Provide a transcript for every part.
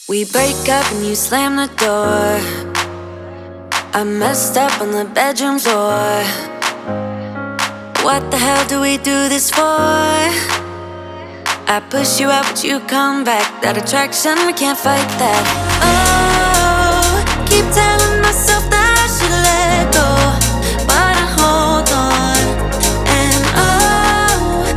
We break up and you slam the door. I messed up on the bedroom floor. What the hell do we do this for? I push you out but you come back. That attraction, we can't fight that. Oh, keep telling myself that I should let go, but I hold on. And oh,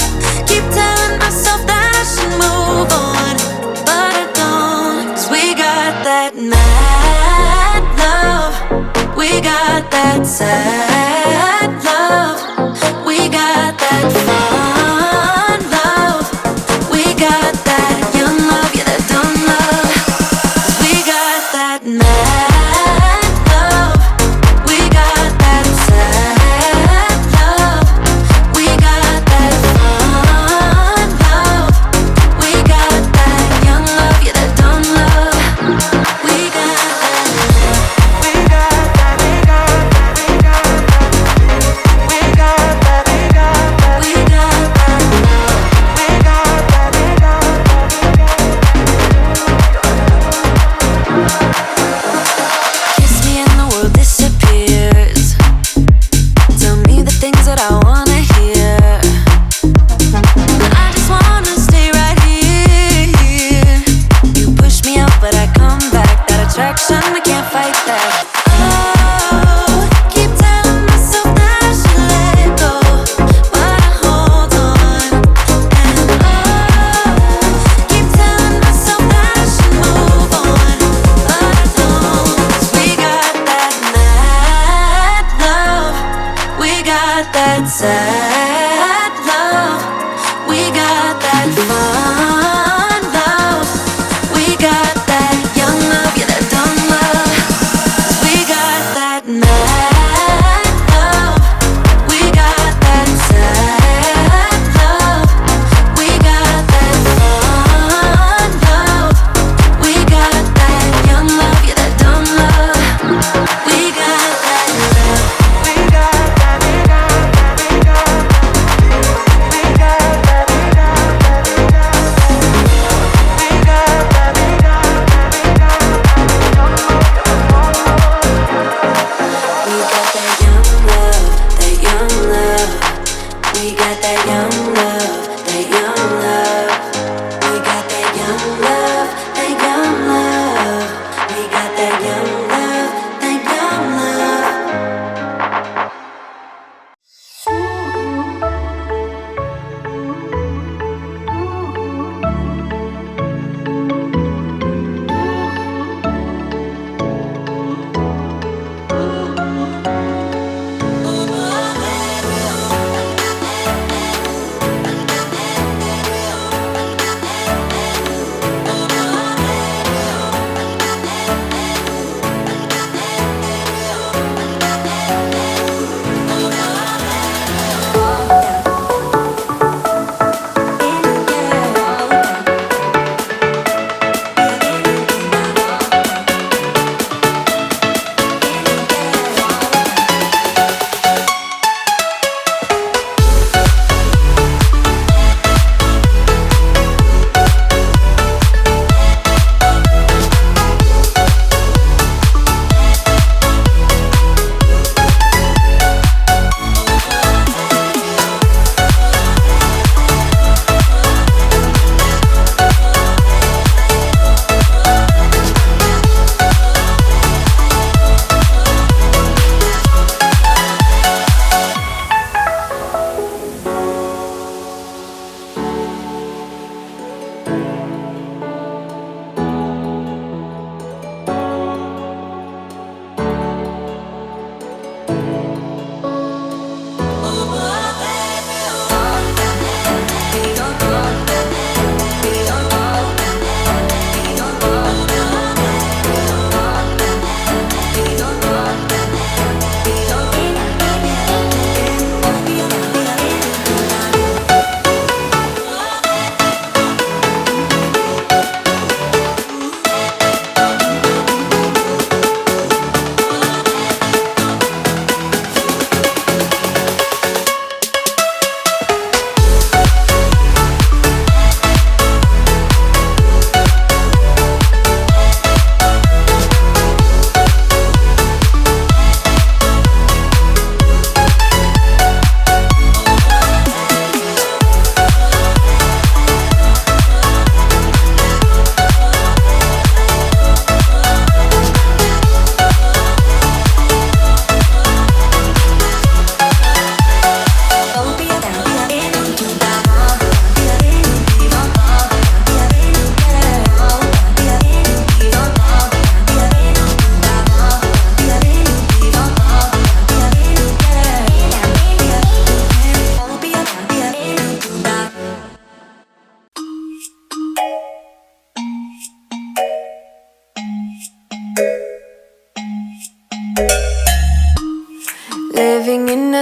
keep telling myself that I should move on, but I don't. 'Cause we got that mad love, we got that sad love, we got that fun love, we got that young love, yeah, that dumb love. 'Cause we got that mad love, we got that sad love, we got that fun love, we got that young love, yeah, that dumb love. We got that. We got that. We got that. We got that. We got that. We got that. We got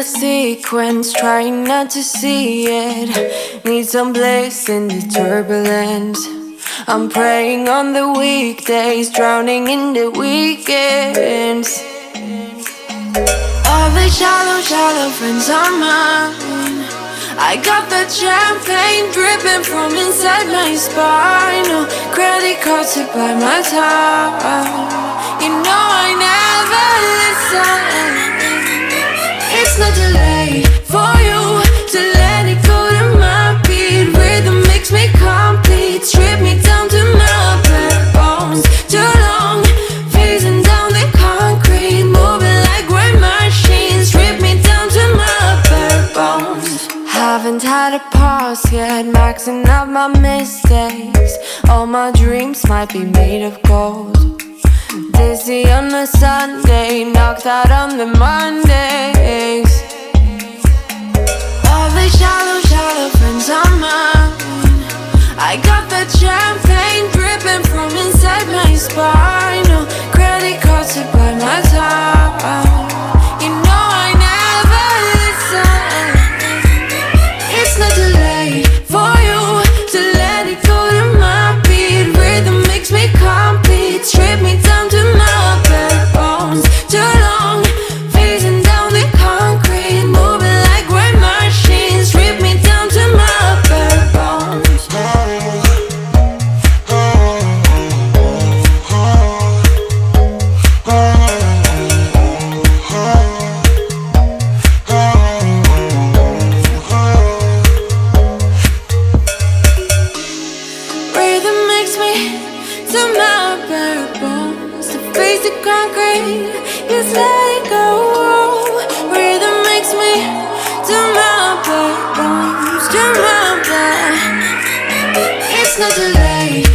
sequence, trying not to see it. Need some bliss in the turbulence. I'm praying on the weekdays, drowning in the weekends. All the shallow, shallow friends are mine. I got that champagne dripping from inside my spine. No credit cards to buy my time. You know I never listen. It's not too late for you to let it go to my beat. Rhythm makes me complete. Strip me down to my bare bones. Too long, phasing down the concrete. Moving like great machines. Strip me down to my bare bones. Haven't had a pause yet, maxing out my mistakes. All my dreams might be made of gold. Dizzy on a Sunday, knocked out on the Mondays. All the shallow, shallow friends are mine. I got that champagne dripping from inside my spine. No credit cards to buy my time. You know I never listen. It's not too late for you to let it go to my beat. Rhythm makes me complete. Strip me down to my bare bones. Too long, phasing down the concrete. Moving like great machines. Strip me down to my bare bones. Rhythm makes me to my bare bones. To face the concrete, just let it go. Rhythm makes me to my bare bones. To my bare. It's not too late